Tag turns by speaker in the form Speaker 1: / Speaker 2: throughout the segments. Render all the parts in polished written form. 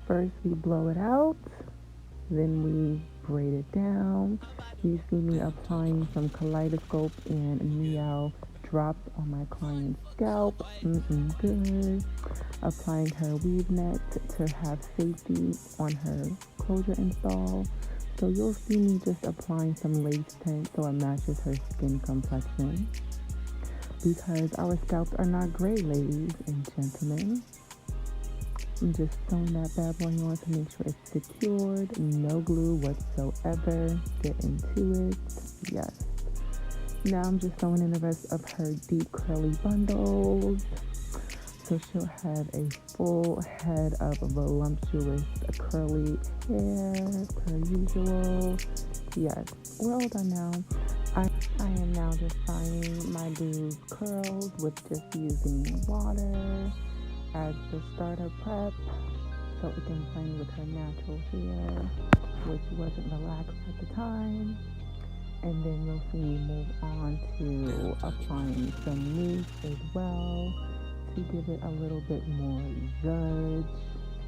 Speaker 1: First we blow it out, then we braid it down. You see me applying some kaleidoscope and meow drops on my client's scalp. Good. Applying her weave net to have safety on her closure install. So you'll see me just applying some lace tint so it matches her skin complexion. Because our scalps are not gray, ladies and gentlemen. I'm just sewing that bad boy on to make sure it's secured. No glue whatsoever. Get into it. Yes. Now I'm just sewing in the rest of her deep curly bundles. So she'll have a full head of voluptuous curly hair per usual. Yes, we're all done now. I am now just dyeing my boo's curls with just using water as the starter prep so it can blend with her natural hair, which wasn't relaxed at the time. And then you'll see me move on to applying some mousse as well to give it a little bit more zhuzh.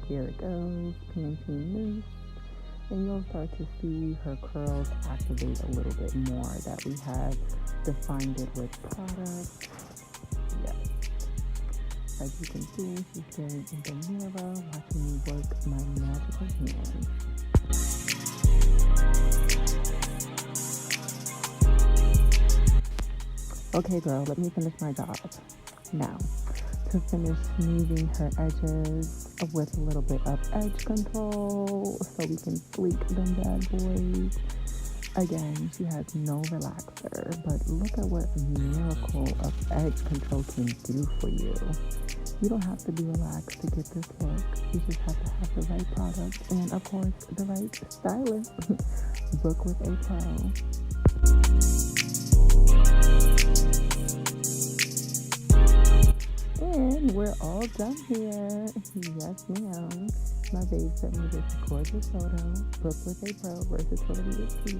Speaker 1: Here it goes, Pantene mousse. And you'll start to see her curls activate a little bit more that we have defined it with product. Yes. As you can see, she's staring in the mirror, watching me work my magical hands. Okay, girl, let me finish my job. Now, to finish smoothing her edges with a little bit of edge control so we can sleek them bad boys. Again, she has no relaxer, but look at what a miracle of edge control can do for you. You don't have to be relaxed to get this look. You just have to have the right product and, of course, the right stylist. Book with a pro. And we're all done here. Yes, ma'am. My babe sent me this gorgeous photo. Book with a pro. Versatility is key.